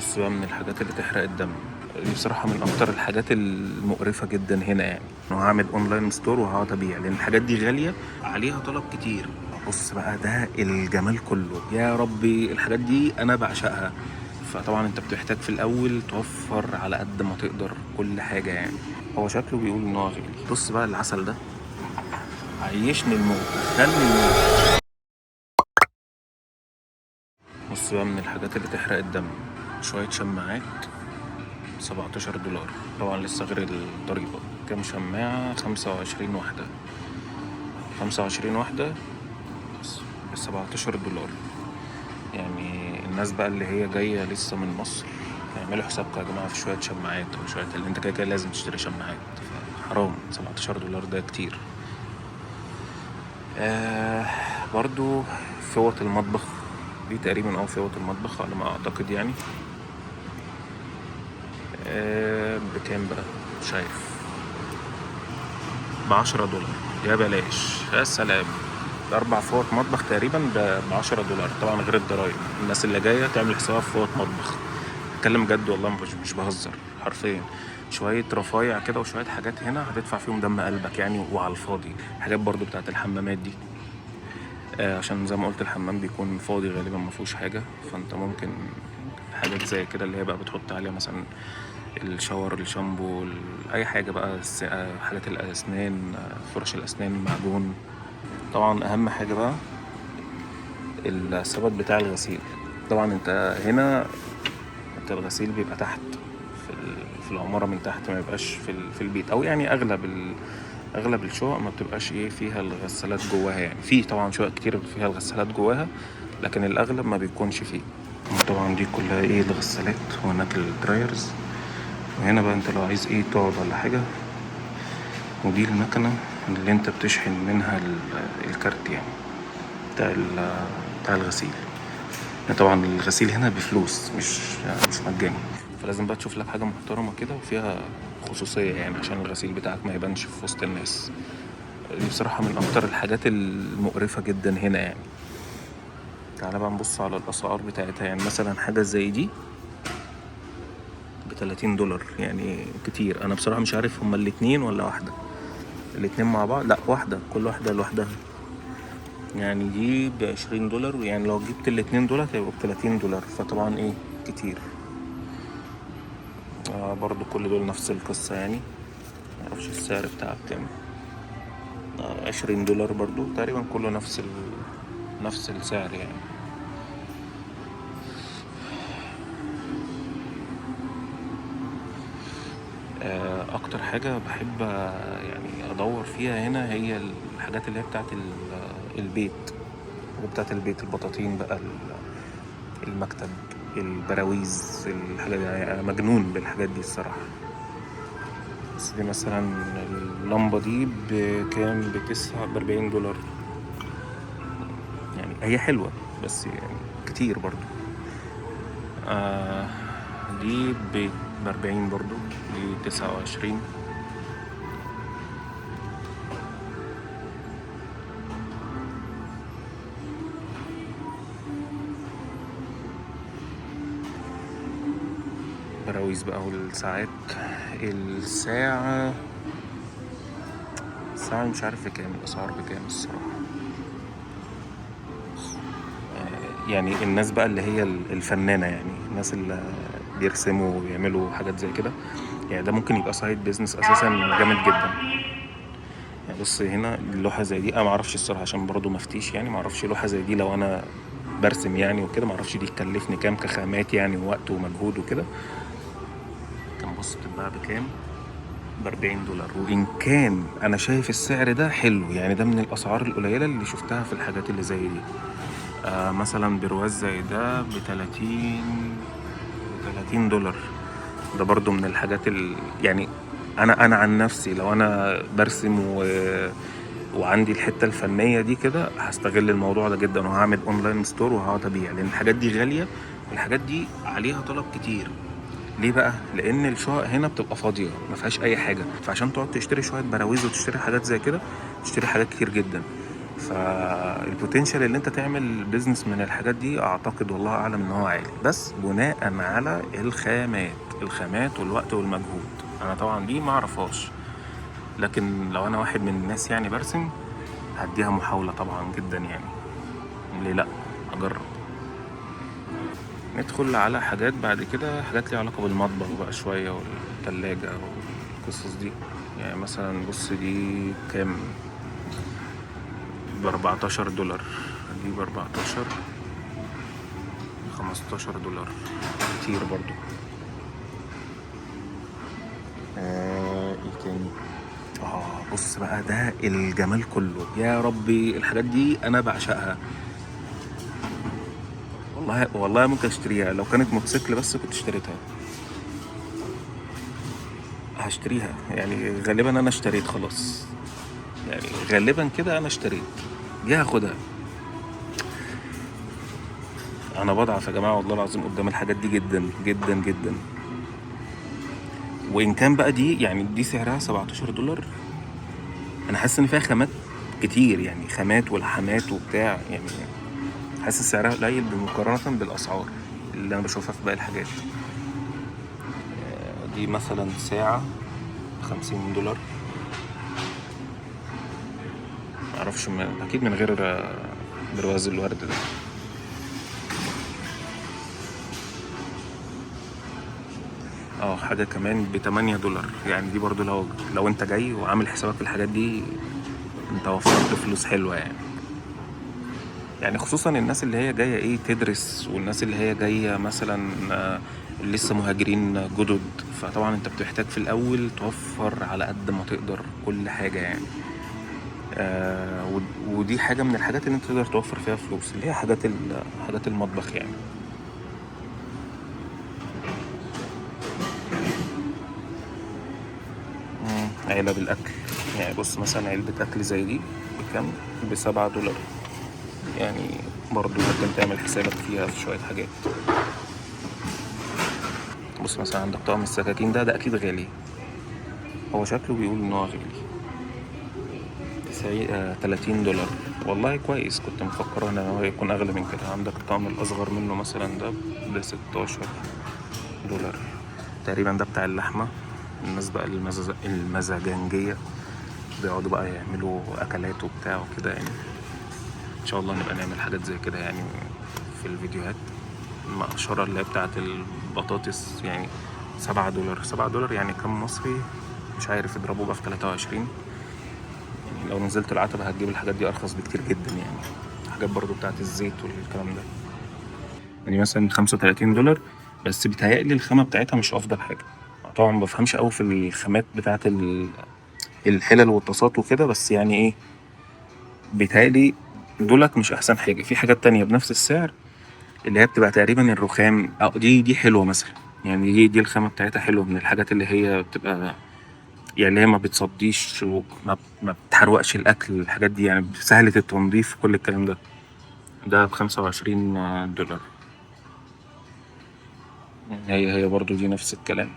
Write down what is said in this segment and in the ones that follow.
بص بقى، من الحاجات اللي تحرق الدم دي بصراحة من أكتر الحاجات المقرفة جدا هنا. يعني أنا هعمل أونلاين ستور وهقعد أبيع لأن الحاجات دي غالية، عليها طلب كتير. بص بقى، ده الجمال كله يا ربي. الحاجات دي أنا بعشقها. فطبعا أنت بتحتاج في الأول توفر على قد ما تقدر كل حاجة. يعني هو شكله بيقول إن هو غالي. بص بقى العسل ده، عيشني الموت، خلي الموت. بص بقى، من الحاجات اللي تحرق الدم، شوية شماعات 17 دولار. طبعا لسه غير الضريبة. كام شماعة؟ 25 وحدة. 25 وحدة ب17 دولار. يعني الناس بقى اللي هي جاية لسه من مصر، اعملوا حسابكم يا جماعة في شوية شماعات أو شوية، اللي انت كده كده لازم تشتري شماعات. حرام، 17 دولار ده كتير. آه برضو فوط المطبخ دي تقريبا فوط المطبخ على ما اعتقد يعني. بكام بقى؟ مش عارف. ب10 دولار. يا بلاش، يا سلام. 4 فوط مطبخ تقريبا ب10 دولار، طبعا غير الضرايب. الناس اللي جاية تعمل حسابها في فوط مطبخ. اتكلم جد والله، مش بهزر حرفيا. شوية رفايع كده وشوية حاجات هنا هتدفع فيهم دم قلبك يعني، وعلى الفاضي. حاجات برضو بتاعت الحمامات دي، عشان زي ما قلت الحمام بيكون فاضي غالبا ما فيهوش حاجة. فانت ممكن حاجات زي كده اللي هي بقى بتحط عليها مثلا الشاور، الشامبو، اي حاجة بقى، حاجات الاسنان، فرش الاسنان، معجون. طبعا اهم حاجة بقى الثبت بتاع الغسيل. طبعا انت هنا، انت الغسيل بيبقى تحت في العمارة من تحت، ما يبقاش في البيت. او يعني اغلب الشقق ما بتبقاش فيها الغسالات جواها. يعني في طبعا شقق كتير فيها الغسالات جواها، لكن الاغلب ما بيكونش فيه. طبعا دي كلها الغسالات، وهناك الدرايرز. وهنا بقى انت لو عايز تقعد ولا حاجة، ودي المكنة اللي انت بتشحن منها الكارت يعني، بتاع الغسيل. يعني طبعا الغسيل هنا بفلوس، مش مجاني. فلازم بقى تشوف لك حاجة محترمة كده وفيها خصوصية، يعني عشان الغسيل بتاعك ما يبانش في وسط الناس. دي بصراحة من أكتر الحاجات المقرفة جدا هنا يعني. تعالى بقى نبص على الأسعار بتاعتها. يعني مثلا حاجة زي دي ب30 دولار، يعني كتير. أنا بصراحة مش عارف هما الاتنين ولا واحدة. الاتنين مع بعض؟ لأ، واحدة، كل واحدة لوحدها. يعني دي ب20 دولار، يعني لو جبت الاتنين دول هيبقوا ب30 دولار. فطبعا كتير. برضو كل دول نفس القصة يعني. معرفش السعر بتاعها بكام. 20 دولار برضو تقريبا، كله نفس السعر يعني. اكتر حاجة بحب يعني ادور فيها هنا هي الحاجات اللي هي بتاعت البيت. وبتاعت البيت، البطاطين بقى، المكتب، البراويز، الحاجات دي. يعني انا مجنون بالحاجات دي الصراحة. بس دي مثلا اللمبة دي بكام؟ ب40 دولار. يعني هي حلوة بس يعني كتير برضو. آه دي ب40 برضو. دي 29. براويز بقى والساعات. الساعة مش عارف بكام، الأسعار بكام الصراحة. يعني الناس بقى اللي هي الفنانة، يعني الناس اللي بيرسموا ويعملوا حاجات زي كده، يعني ده ممكن يبقى سايد بيزنس أساسا جامد جدا. يعني بص هنا اللوحة زي دي، أنا معرفش الصراحة عشان برضو مفتيش، يعني معرفش لوحة زي دي لو أنا برسم يعني وكده، معرفش دي تكلفني كام كخامات يعني، ووقت ومجهود وكده. كان بص بتتباع بكام؟ ب40 دولار. وإن كان أنا شايف السعر ده حلو، يعني ده من الأسعار القليلة اللي شفتها في الحاجات اللي زي دي. مثلا برواز زي ده ب30 دولار. ده برضو من الحاجات يعني أنا عن نفسي لو أنا برسم وعندي الحتة الفنية دي كده، هستغل الموضوع ده جدا وهعمل اونلاين ستور وهقعد ابيع، لان الحاجات دي غالية والحاجات دي عليها طلب كتير. ليه بقى؟ لان الشقق هنا بتبقى فاضيه ما فيهاش اي حاجه، فعشان تقعد تشتري شويه براويز وتشتري حاجات زي كده، تشتري حاجات كتير جدا. فالبوتنشال اللي انت تعمل بيزنس من الحاجات دي اعتقد والله اعلم ان هو عالي، بس بناء على الخامات والوقت والمجهود. انا طبعا دي ما اعرفهاش، لكن لو انا واحد من الناس يعني برسم، هديها محاولة طبعا جدا يعني. ليه لا، اجرب. ندخل على حاجات بعد كده، حاجات ليها علاقة بالمطبخ بقى شوية والتلاجة والقصص دي. يعني مثلا بص دي كام، ب14 دولار. دي ب14، 15 دولار، كتير برضو. ايه تاني؟ بص بقى ده الجمال كله، يا ربي الحاجات دي انا بعشقها. والله ممكن اشتريها لو كانت موتوسيكل، بس كنت اشتريتها. هشتريها يعني، غالبا انا اشتريت خلاص. يعني غالبا كده انا اشتريت، دي هاخدها. انا بضعف يا جماعه والله العظيم قدام الحاجات دي جدا جدا جدا. وان كان بقى دي يعني دي سعرها 17 دولار، انا حاسس ان فيها خامات كتير، يعني خامات والحامات وبتاع يعني. حاسس سعرها قليل بمقارنه بالاسعار اللي انا بشوفها في باقي الحاجات. دي مثلا ساعه 50 دولار. معرفش، اكيد من غير برواز الورد ده. حاجه كمان ب8 دولار. يعني دي برضو لو انت جاي وعامل حسابك في الحاجات دي، انت وفرت فلوس حلوه يعني. يعني خصوصا الناس اللي هي جايه ايه تدرس، والناس اللي هي جايه مثلا لسه مهاجرين جدد. فطبعا انت بتحتاج في الاول توفر على قد ما تقدر كل حاجه يعني. ودي حاجه من الحاجات اللي انت تقدر توفر فيها فلوس، اللي هي حاجات المطبخ يعني. علب الاكل. يعني بص مثلا علبه اكل زي دي بكام؟ ب7 دولار. يعني برضو ممكن تعمل حسابك فيها في شويه حاجات. بص مثلا عندك طقم السكاكين ده اكيد غالي. هو شكله بيقول ان هو غالي. 30 دولار. والله كويس، كنت مفكره ان هو يكون اغلى من كده. عندك الطقم الاصغر منه مثلا ده ب16 دولار تقريبا. ده بتاع اللحمة. الناس بقى المزاجنجية بيقعدوا بقى يعملوا اكلات وبتاع وكده يعني. ان شاء الله نبقى نعمل حاجات زي كده يعني في الفيديوهات. المقشرة اللي هي بتاعت البطاطس يعني 7 دولار. 7 دولار يعني كام مصري؟ مش عارف، اضربوه بقى في 23. يعني لو نزلت العتبة هتجيب الحاجات دي أرخص بكتير جدا يعني. حاجات برضو بتاعت الزيت والكلام ده. يعني مثلا 35 دولار. بس بيتهيألي الخامة بتاعتها مش أفضل حاجة. طبعا ما بفهمش أوي في الخامات بتاعت الحلل والطاسات وكده، بس يعني إيه، بيتهيألي دولت مش أحسن حاجة. في حاجات تانية بنفس السعر، اللي هي بتبقى تقريبا الرخام، أو دي حلوة مثلا. يعني دي الخامة بتاعتها حلوة، من الحاجات اللي هي بتبقى يعني اللي هي ما بتصديش وما بتحرقش الأكل. الحاجات دي يعني سهلة التنظيف وكل الكلام ده. ده ب25 دولار. هي برضو دي نفس الكلام.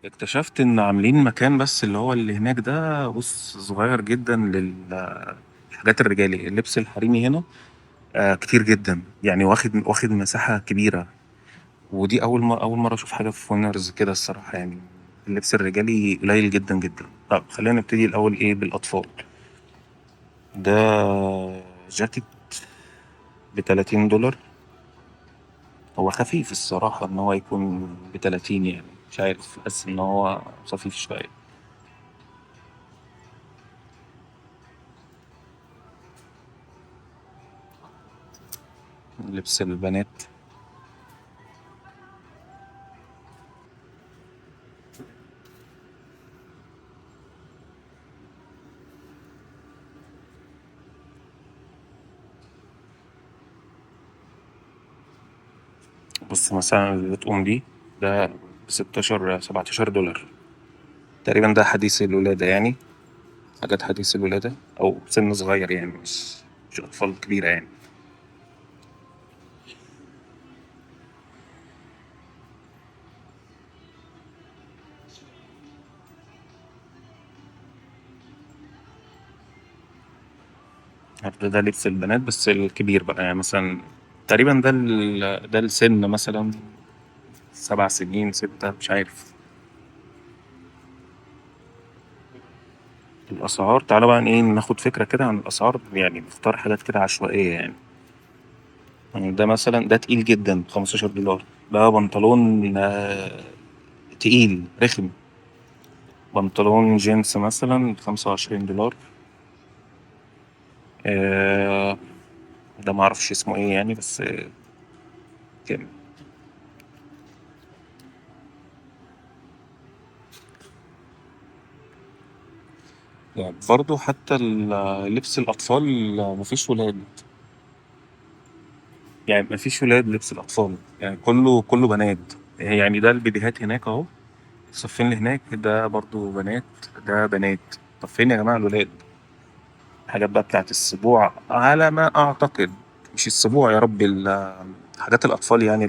اكتشفت ان عاملين مكان، بس اللي هو اللي هناك ده بص صغير جدا للحاجات الرجالي، اللبس الحريمي هنا كتير جدا يعني، واخد مساحة كبيرة. ودي أول مرة أشوف حاجة في وينرز كده الصراحة يعني. اللبس الرجالي قليل جدا جدا. طب خلينا نبتدي الأول إيه بالأطفال. ده جاكيت ب30 دولار. هو خفيف الصراحة إن هو يكون ب30 يعني. مش عارف، بحس إن هو خفيف شوية. لبس البنات. بص مثلا الأطقم دي، ده ب16 17 دولار تقريبا. ده حديث الولادة يعني. حاجات حديث الولادة أو سن صغير يعني مش أطفال كبيرة يعني. ده لبس البنات بس الكبير بقى يعني مثلا تقريبا ده السن مثلا 7 سنين 6 مش عارف. الأسعار تعالى بقى إيه ناخد فكرة كده عن الأسعار يعني نختار حاجات كده عشوائية يعني ده مثلا ده تقيل جدا $15. ده بنطلون تقيل رخم. بنطلون جينز مثلا $25. آه، ده معرفش اسمه ايه يعني بس كام. يعني برضه حتى لبس الأطفال مفيش ولاد. يعني مفيش ولاد لبس الأطفال يعني كله بنات. يعني ده البيبيهات هناك أهو. الصفين اللي هناك ده برضه بنات. ده بنات. طب فين يا جماعة الولاد؟ الحاجات بقى بتاعت السبوع على ما أعتقد. مش السبوع يا رب حاجات الأطفال يعني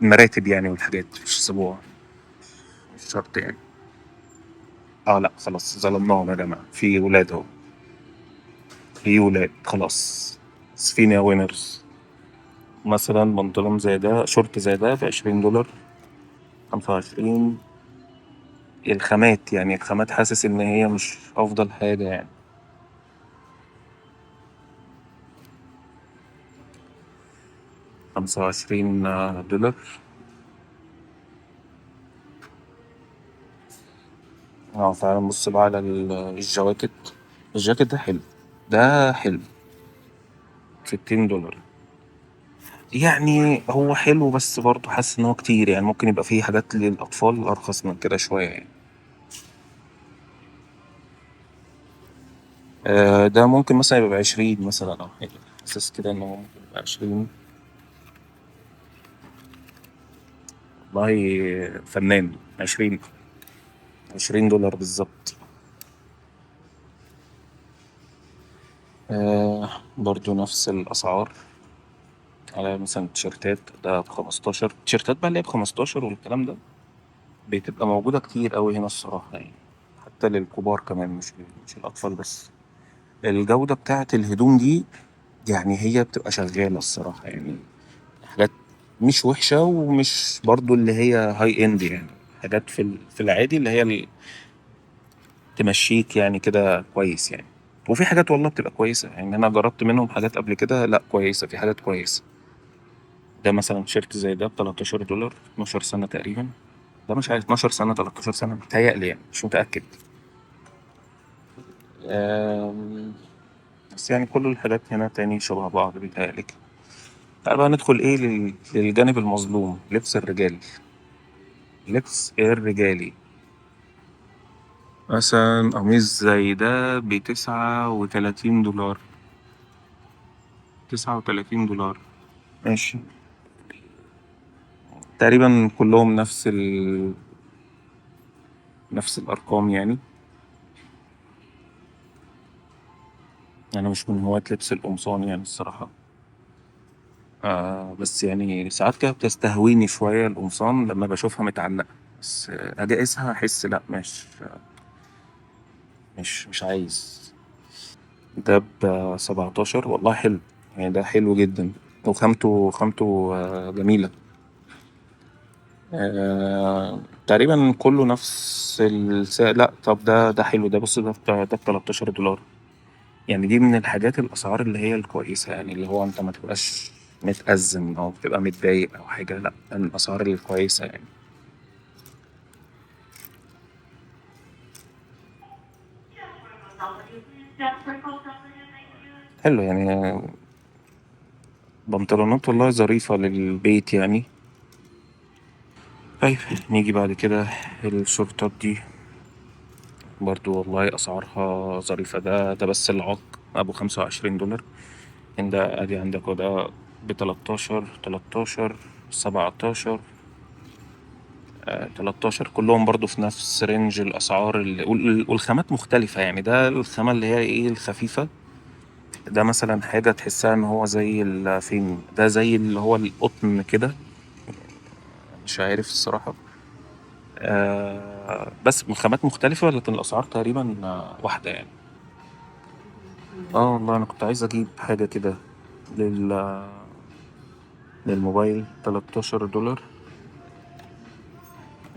المراتب يعني والحاجات مش السبوع. مش شرط يعني. اه لا خلاص ظلمناهم يا جماعة في ولاد اهو. في ولاد خلاص. سفينة وينرز. مثلا بنطلون زي ده شورت زي ده ب$20. 25. الخامات يعني الخامات حاسس إن هي مش أفضل حاجة يعني. 25 دولار. اه فعلا بص بقى على الجواكت. الجاكيت ده حلو. ده حلو. $60. يعني هو حلو بس برضه حاسس إن هو كتير يعني ممكن يبقى فيه حاجات للأطفال أرخص من كده شوية يعني. ده ممكن مثلا يبقى ب20 مثلا أو حاجة. حاسس كده إن هو ممكن يبقى 20. والله فنان 20. $20 بالظبط. برضو نفس الأسعار. على مثلا تيشيرتات ده ب15. تيشيرتات بقى اللي هي ب15 والكلام ده بتبقى موجودة كتير أوي هنا الصراحة يعني. حتى للكبار كمان مش الأطفال بس. الجودة بتاعة الهدوم دي يعني هي بتبقى شغالة الصراحة يعني. حاجات مش وحشة ومش برضو اللي هي هاي اند يعني. حاجات في العادي اللي هي تمشيك يعني كده كويس يعني. وفي حاجات والله بتبقى كويسة يعني أنا جربت منهم حاجات قبل كده لأ كويسة في حاجات كويسة. ده مثلا تيشيرت زي ده ب$13. 12 سنة تقريبا. ده مش عارف 12 سنة 13 سنة متهيألي يعني مش متأكد. آم، بس يعني كل الحاجات هنا تاني شبه بعض بيتهيألي كده. تعال بقى ندخل إيه للجانب المظلوم لبس الرجال. لبس الرجالي. مثلا قميص زي ده ب$39. $39. ماشي. تقريبا كلهم نفس الأرقام يعني. أنا مش من هواة لبس القمصان يعني الصراحة. بس يعني ساعات كده بتستهويني شوية القمصان لما بشوفها متعلقة. بس أجي أقيسها أحس لأ مش عايز. ده ب$17 والله حلو. يعني ده حلو جدا. وخامته جميلة. تقريبا كله نفس السعر. لأ طب ده حلو ده بص ده ب$13. يعني دي من الحاجات الأسعار اللي هي الكويسة يعني اللي هو أنت ما تبقاش متأزم أو بتبقى متضايق أو حاجة لأ من الأسعار الكويسة يعني. حلو يعني. بنطلونات والله ظريفة للبيت يعني. طيب نيجي بعد كده الشورتات دي. برضو والله أسعارها ظريفة. ده بس العق أبو $25. عند أدي عندك وده ب13 17. 13 كلهم برضو في نفس رينج الأسعار والخامات مختلفة يعني. ده الخامة اللي هي ايه الخفيفة. ده مثلا حاجة تحسها ان هو زي فين ده زي اللي هو القطن كده. مش عارف الصراحة. بس من خامات مختلفة لكن الأسعار تقريبا واحدة يعني. اه والله أنا كنت عايز أجيب حاجة كده لل... للموبايل. $13.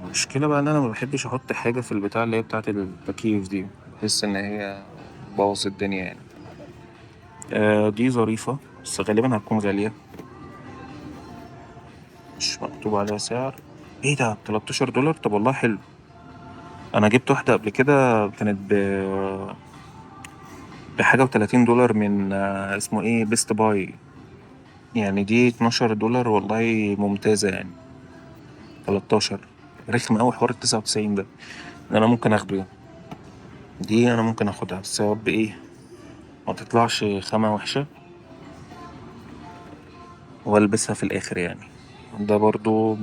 المشكلة بقى إن أنا ما بحبش أحط حاجة في البتاع اللي هي بتاعة التكييف دي. بحس إن هي بوظ الدنيا يعني. دي ظريفة بس غالبا هتكون غالية. مش مكتوب عليها سعر. ايه ده $13؟ طب والله حلو. أنا جبت واحدة قبل كده كانت بحاجة $30 من اسمه ايه بيست باي. يعني دي $12 والله ممتازة يعني. 13 رخم أوي حوار ال99 ده. أنا ممكن أخده. دي أنا ممكن أخدها بس يا رب إيه ما تطلعش خامة وحشة وألبسها في الآخر يعني. ده برضو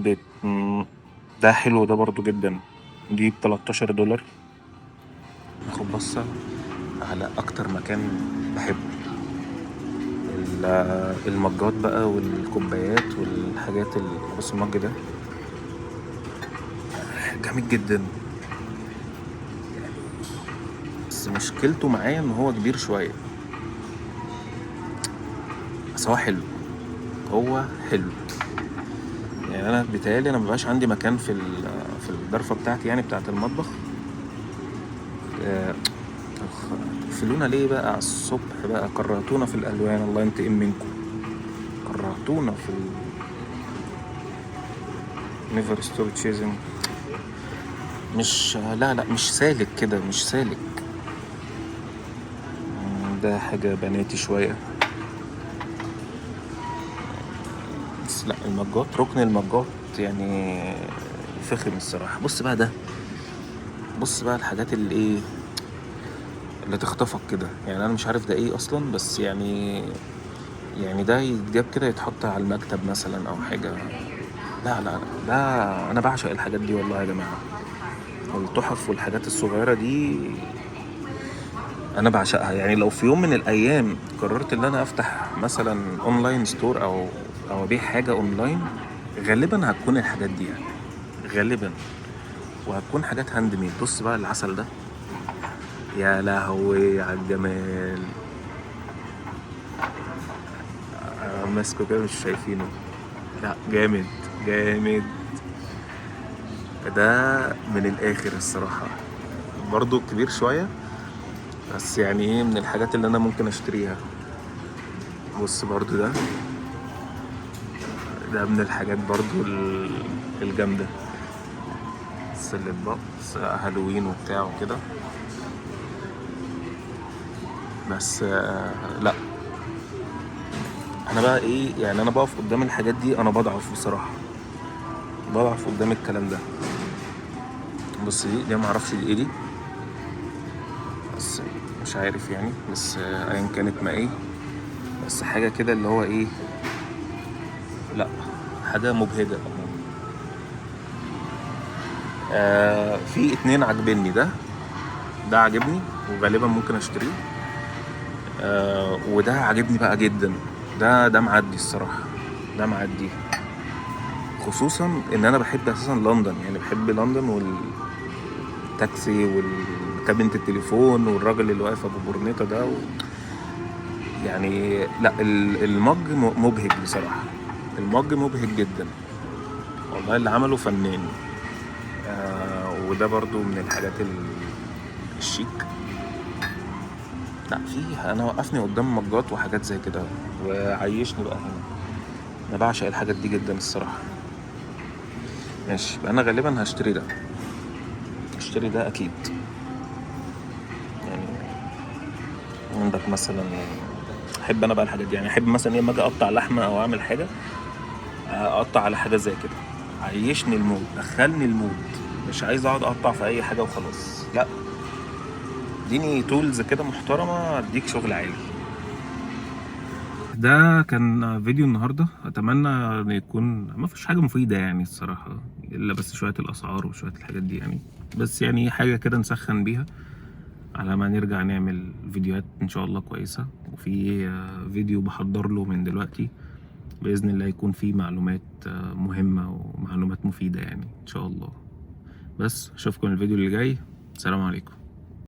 ده حلو ده برضو جدا. دي $13. ناخد بصة على أكتر مكان بحبه. المجات بقى والكوبايات والحاجات بص المج ده جامد جدا. بس مشكلته معايا ان هو كبير شوية. بس هو حلو. هو حلو. يعني انا بيتهيألي انا مبقاش عندي مكان في الضرفة بتاعتي يعني بتاعت المطبخ. آه، تقفلونا ليه بقى على الصبح بقى؟ كرهتونا في الالوان الله ينتقم منكم. كرهتونا في never stop chasing. مش لا لا مش سالك كده مش سالك. ده حاجة بناتي شوية. بس لا المجات ركن المجات يعني فخم الصراحة. بص بقى ده. بص بقى الحاجات اللي ايه اللي تخطفك كده يعني. انا مش عارف ده ايه اصلا بس يعني. يعني ده يتجاب كده يتحط على المكتب مثلا او حاجة. لا لا لا ده انا بعشق الحاجات دي والله يا جماعة. التحف والحاجات الصغيرة دي انا بعشقها يعني. لو في يوم من الايام قررت ان انا افتح مثلا اونلاين ستور او ابيع حاجة اونلاين غالبا هتكون الحاجات دي يعني. غالبا. وهتكون حاجات هاند ميد. بص بقى العسل ده. يا لهوي على الجمال. ماسكه كده مش شايفينه. لا جامد. جامد. ده من الاخر الصراحة. برضو كبير شوية بس يعني ايه من الحاجات اللي انا ممكن اشتريها. بص برضو ده من الحاجات برضو الجامدة. سلة بط هالوين وبتاع وكده. بس لا انا بقى ايه يعني انا بقف قدام الحاجات دي انا بضعف بصراحة. بضعف قدام الكلام ده. بص دي معرفش دي ايه دي. بس مش عارف يعني بس ايا كانت ما ايه. بس حاجة كده اللي هو ايه. لا حاجة مبهجة. في اتنين عاجبني. ده عاجبني وغالبا ممكن اشتريه. وده عاجبني بقى جدا. ده معدي الصراحة. ده معدي. خصوصا ان انا بحب اساسا لندن يعني بحب لندن والتاكسي والكابينة التليفون والراجل اللي واقف ابو برنيطة ده يعني لا المج مبهج بصراحة. المج مبهج جدا. والله اللي عمله فنان. وده برضو من الحاجات الشيك. لا انا وقفني قدام مجات وحاجات زي كده وعيشني بقى هنا. انا بعشق الحاجات دي جدا الصراحة. ماشي بقى انا غالبا هشتري ده اكيد. يعني عندك مثلا احب انا بقى الحاجات دي يعني. احب مثلا لما اجي اقطع لحمة او اعمل حاجة اقطع على حاجة زي كده. عيشني المود دخلني المود. مش عايز اقعد اقطع في اي حاجة وخلاص لا. اديني تولز كده محترمة اديك شغل عالي. ده كان فيديو النهارده، اتمنى ان يكون ما فيش حاجه مفيده يعني الصراحه، الا بس شويه الاسعار وشويه الحاجات دي يعني، بس يعني حاجه كده نسخن بيها على ما نرجع نعمل فيديوهات ان شاء الله كويسه. وفي فيديو بحضر له من دلوقتي باذن الله يكون فيه معلومات مهمه ومعلومات مفيده يعني ان شاء الله. بس اشوفكم الفيديو اللي جاي. السلام عليكم.